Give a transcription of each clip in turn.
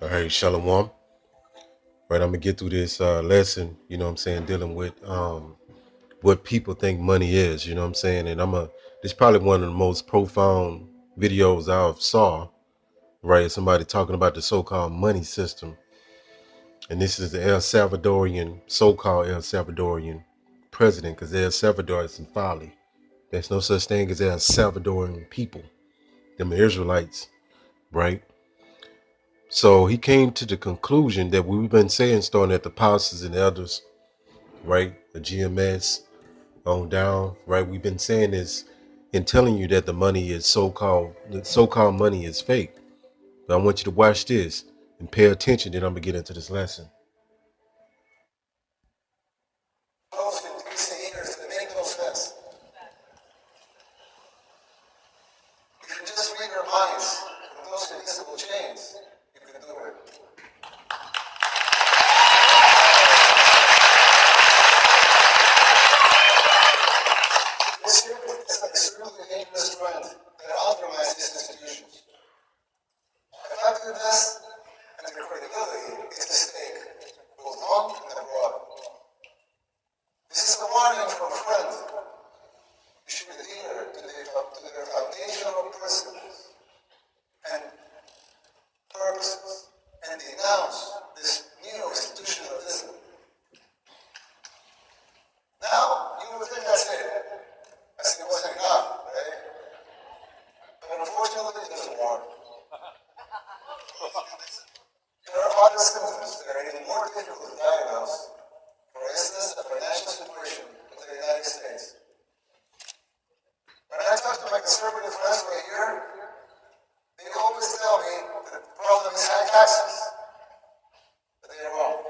All right, Shalom. Right, I'm gonna get through this lesson. You know what I'm saying, dealing with what people think money is. You know what I'm saying, and This is probably one of the most profound videos I've saw. Right, somebody talking about the so-called money system, and this is the El Salvadorian, so-called El Salvadorian president, because El Salvador is in folly. There's no such thing as El Salvadorian people. Them are Israelites, right? So he came to the conclusion that we've been saying, starting at the apostles and elders, right? The GMS on down, right? We've been saying this and telling you that the so-called money is fake. But I want you to watch this and pay attention. Then I'm gonna get into this lesson. Those in recent years that make no sense. If you just read your minds from those invisible chains, you can do it. This year is an extremely dangerous trend that undermines these institutions. Effectiveness and their credibility is at stake, both home and abroad. This is a warning from a friend. You should adhere to their foundational principles and purposes and denounce this new institutionalism. Now, you would think that's it. As it wasn't enough, right? But unfortunately, there's more. There are other symptoms that are even more difficult to diagnose. For instance, the financial situation of the United States. When I talk to my conservative friends right here, they always tell me that the problem is high taxes. But they are wrong.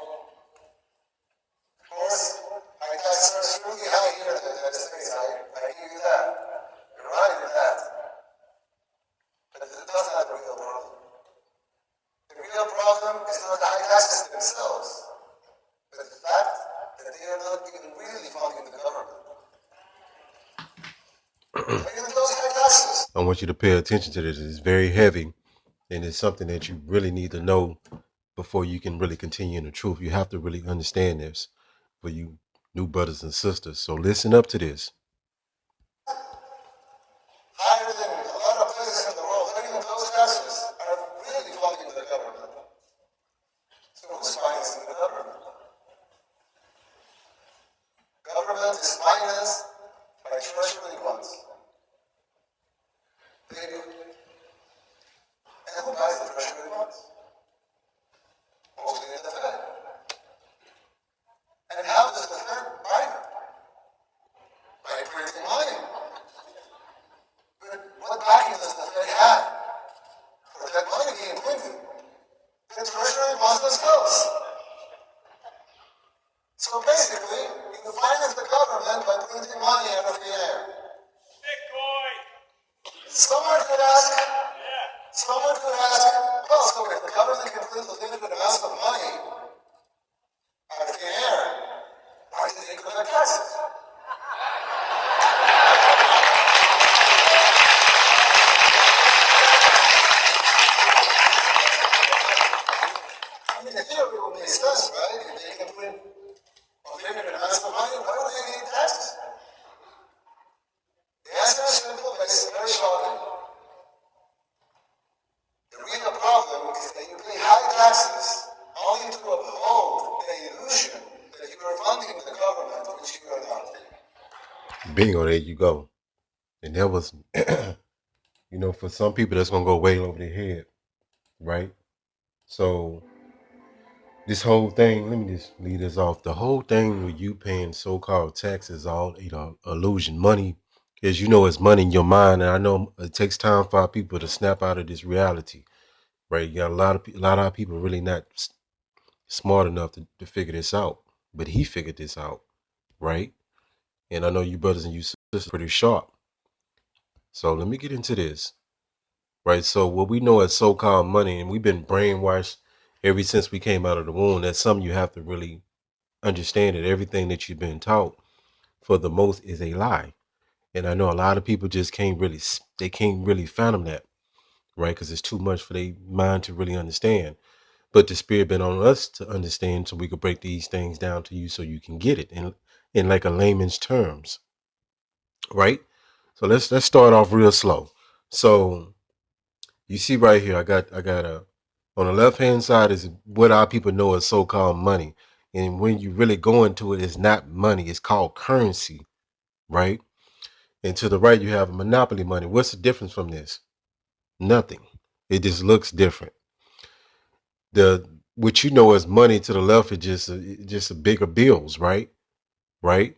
Of course, high taxes are extremely high here in the United States. I give you that. You're right in that. But that's not the real problem. The real problem is not the high taxes themselves, but the fact that they are not even really funding the government. Even those high taxes. I want you to pay attention to this. It's very heavy, and it's something that you really need to know before you can really continue in the truth. You have to really understand this for you new brothers and sisters. So listen up to this. Higher than a lot of places in the world, even those taxes are really funding the government. So who's financing the government? Government is financed by treasury bonds. They do. And who buys the treasury bonds? Mostly the Fed. And how does the Fed buy them? By printing money. But what backing does the Fed have for that money being printed? The treasury bonds themselves. So basically, you can finance the government by printing money out of the air. Bitcoin. Someone could ask, well, so if the government can print limited amounts of money out of the air, why do they collect taxes? I mean, the theory will make sense, right? If they can print unlimited amounts of money, why would they need taxes? The answer is simple, but it's very shocking. The real problem is that you pay high taxes only to uphold the illusion that you are funding the government, which you are not. Bingo, there you go. And that was, for some people, that's going to go way over their head, right? So this whole thing, let me just leave this off. The whole thing with you paying so-called taxes, all, illusion. Money is, it's money in your mind. And I know it takes time for our people to snap out of this reality, right? You got a lot of our people really not smart enough to figure this out. But he figured this out, right? And I know you brothers and you sisters are pretty sharp. So let me get into this, right? So what we know as so-called money, and we've been brainwashed ever since we came out of the womb, that's something you have to really understand, that everything that you've been taught for the most is a lie. And I know a lot of people just can't really fathom that, right? Because it's too much for their mind to really understand. But the spirit been on us to understand so we could break these things down to you so you can get it in like a layman's terms, right? So let's start off real slow. So you see right here, I got a on the left hand side is what our people know as so called money. And when you really go into it, it's not money, it's called currency, right? And to the right, you have monopoly money. What's the difference from this? Nothing. It just looks different. The what you know as money to the left is just a bigger bills, right? Right?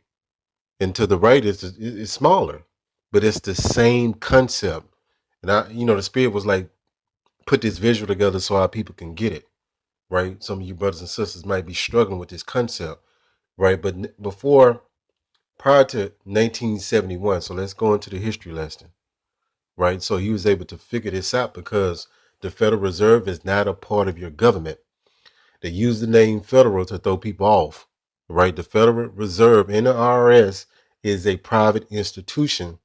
And to the right, it's smaller, but it's the same concept. And the spirit was like, put this visual together so our people can get it, right? Some of you brothers and sisters might be struggling with this concept, right? But prior to 1971, so let's go into the history lesson, right? So he was able to figure this out because the Federal Reserve is not a part of your government. They use the name federal to throw people off, right? The Federal Reserve and the IRS is a private institution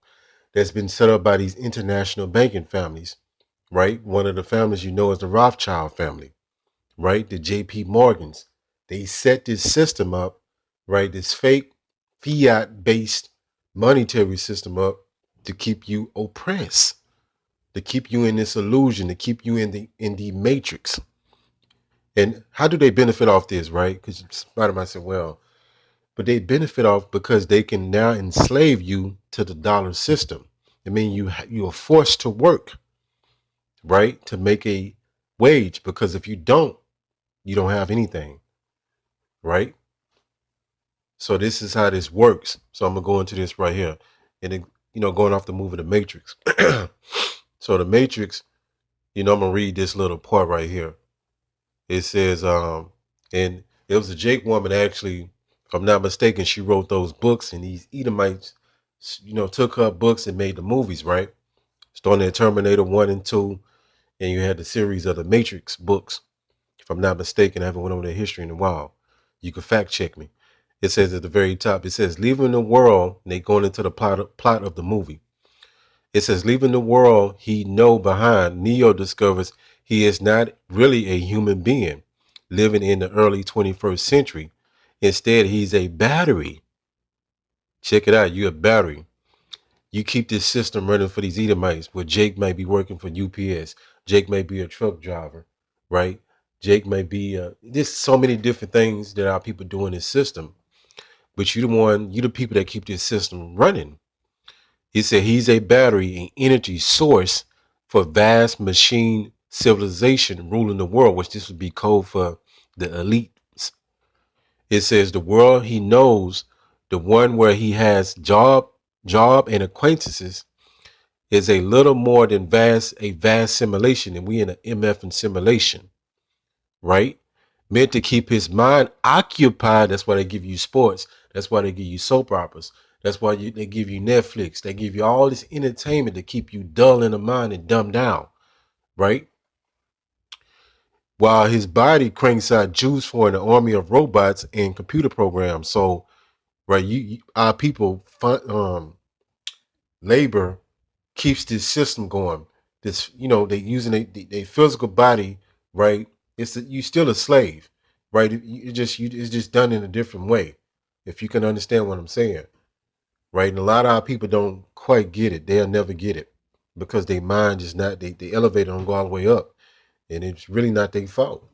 that's been set up by these international banking families, right? One of the families you know is the Rothschild family, right? The JP Morgans. They set this system up, right? This fake fiat based monetary system up to keep you oppressed, to keep you in this illusion, to keep you in the matrix. And how do they benefit off this, right? Because somebody might say, well, but they benefit off because they can now enslave you to the dollar system. I mean, you are forced to work, right, to make a wage, because if you don't have anything, right? So this is how this works. So I'm gonna go into this right here, and then going off the movie The Matrix. So The Matrix, I'm gonna read this little part right here. It says, and it was a Jake woman actually, if I'm not mistaken, she wrote those books, and these Edomites, took her books and made the movies, right? Starting at Terminator 1 and 2, and you had the series of the Matrix books. If I'm not mistaken, I haven't went over their history in a while. You can fact check me. It says at the very top, it says, leaving the world, and they going into the plot of the movie. It says, leaving the world he know behind, Neo discovers he is not really a human being living in the early 21st century. Instead, he's a battery. Check it out. You're a battery. You keep this system running for these Edomites, where Jake might be working for UPS. Jake may be a truck driver, right? Jake may be, there's so many different things that our people do in this system. But you the people that keep this system running. He said he's a battery, an energy source for vast machine civilization ruling the world, which this would be code for the elite. It says the world he knows, the one where he has job and acquaintances, is a little more than a vast simulation, and we in an MF and simulation, right? Meant to keep his mind occupied. That's why they give you sports. That's why they give you soap operas. That's why they give you Netflix. They give you all this entertainment to keep you dull in the mind and dumbed down, right? While his body cranks out juice for an army of robots and computer programs. So, right, our people labor keeps this system going. This, they using their physical body, right? You still a slave, right? It's just done in a different way. If you can understand what I'm saying, right? And a lot of our people don't quite get it. They'll never get it because their mind is not. They elevator don't go all the way up, and it's really not their fault,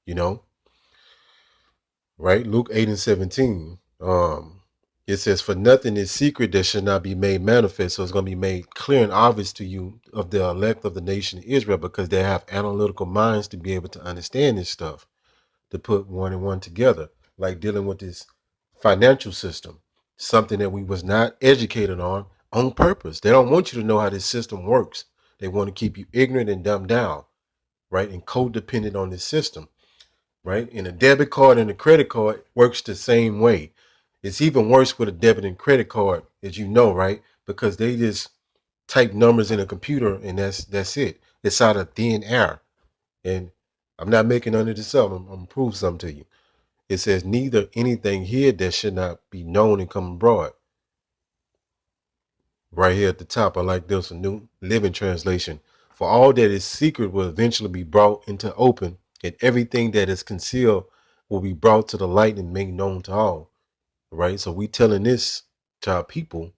you know. Right? Luke 8:17. It says, for nothing is secret that should not be made manifest. So it's going to be made clear and obvious to you of the elect of the nation of Israel, because they have analytical minds to be able to understand this stuff, to put one and one together, like dealing with this financial system, something that we was not educated on purpose. They don't want you to know how this system works. They want to keep you ignorant and dumbed down, right? And codependent on this system, right? And a debit card and a credit card works the same way. It's even worse with a debit and credit card, as you know, right? Because they just type numbers in a computer and that's it. It's out of thin air. And I'm not making none of this up. I'm gonna prove something to you. It says neither anything here that should not be known and come abroad. Right here at the top, I like this, a New Living Translation. For all that is secret will eventually be brought into open, and everything that is concealed will be brought to the light and made known to all. Right? So we telling this to our people.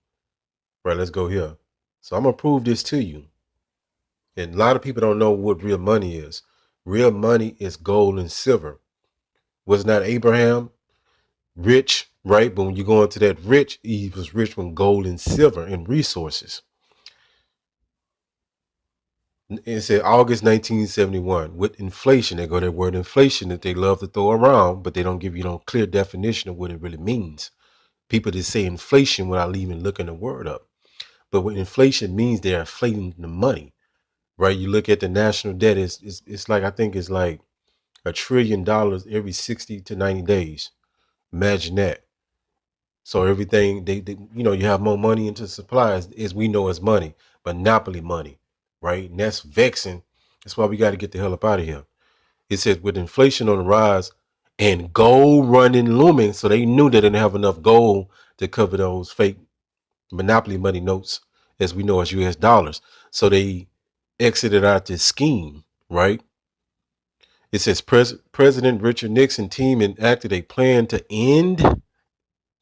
Right, let's go here. So I'm gonna prove this to you. And a lot of people don't know what real money is. Real money is gold and silver. Was not Abraham rich, right? But when you go into that rich, he was rich with gold and silver and resources. It said August 1971. With inflation, they go that word inflation that they love to throw around, but they don't give you no clear definition of what it really means. People just say inflation without even looking the word up. But what inflation means, they're inflating the money, right? You look at the national debt, it's like, I think it's like $1 trillion every 60 to 90 days. Imagine that. So everything they you have more money into supplies, as we know, as money, monopoly money, right? And that's vexing. That's why we got to get the hell up out of here. It says with inflation on the rise and gold running looming, so they knew they didn't have enough gold to cover those fake monopoly money notes, as we know as US dollars. So they exited out this scheme, right? It says President Richard Nixon team enacted a plan to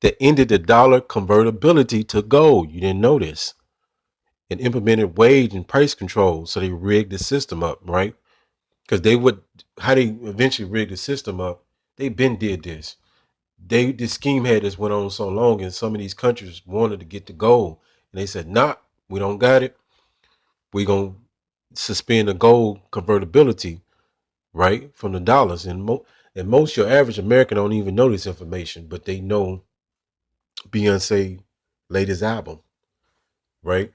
that ended the dollar convertibility to gold. You didn't know this. And implemented wage and price controls. So they rigged the system up, right? Because how they eventually rigged the system up, they been did this. This scheme had this went on so long, and some of these countries wanted to get the gold. And they said, nah, we don't got it. We're going to suspend the gold convertibility, right, from the dollars. And most your average American don't even know this information, but they know Beyonce latest album, right?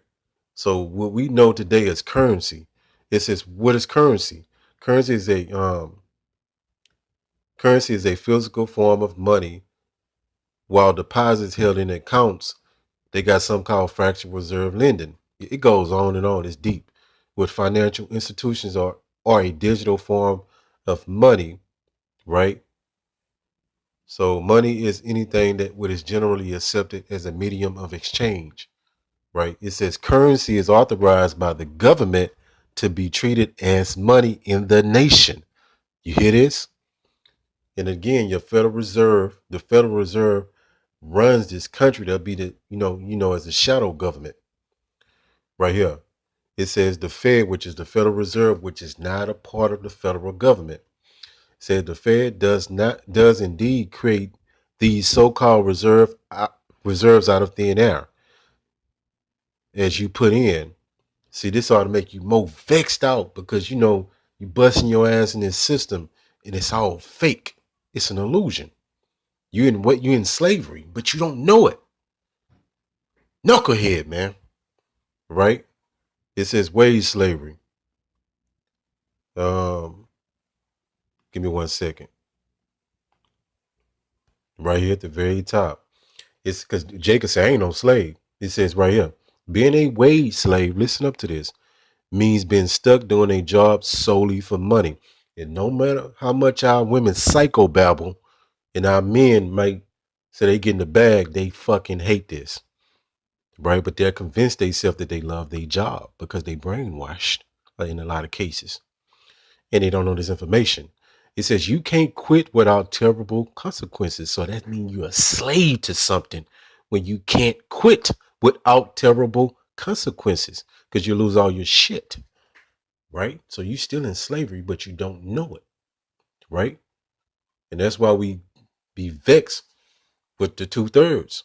So what we know today is currency. It says, what is currency? Currency is a physical form of money. While deposits held in accounts, they got something called fractional reserve lending. It goes on and on. It's deep. What financial institutions are a digital form of money, right? So money is anything that what is generally accepted as a medium of exchange, right? It says currency is authorized by the government to be treated as money in the nation. You hear this? And again, the Federal Reserve runs this country. That'll be the, as a shadow government right here. It says the Fed, which is the Federal Reserve, which is not a part of the federal government. It said the Fed does indeed create these so-called reserves out of thin air as you put in. See, this ought to make you more vexed out because you busting your ass in this system and it's all fake. It's an illusion. You in slavery, but you don't know it. Knucklehead, man. Right? It says wage slavery. Give me 1 second. Right here at the very top. It's because Jacob said, I ain't no slave. It says right here, being a wage slave, listen up to this, means being stuck doing a job solely for money. And no matter how much our women psychobabble and our men might say they get in the bag, they fucking hate this. Right? But they're convinced themselves that they love their job because they brainwashed in a lot of cases. And they don't know this information. It says you can't quit without terrible consequences. So that means you're a slave to something when you can't quit without terrible consequences because you lose all your shit. Right? So you're still in slavery, but you don't know it. Right? And that's why we be vexed with the 2/3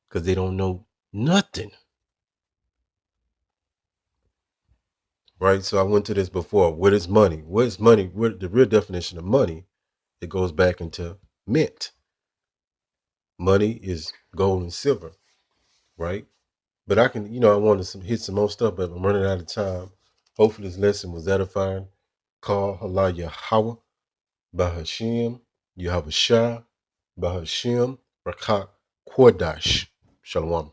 because they don't know nothing. Right? So I went to this before. What is money? What is money? What the real definition of money? It goes back into mint. Money is gold and silver, right? But I can, I want to hit some more stuff, but I'm running out of time. Hopefully this lesson was edifying. Call Allah Yahweh, Bahashim, Yahweh Shah, Bahashim, Rakat, Kodash. Shalom.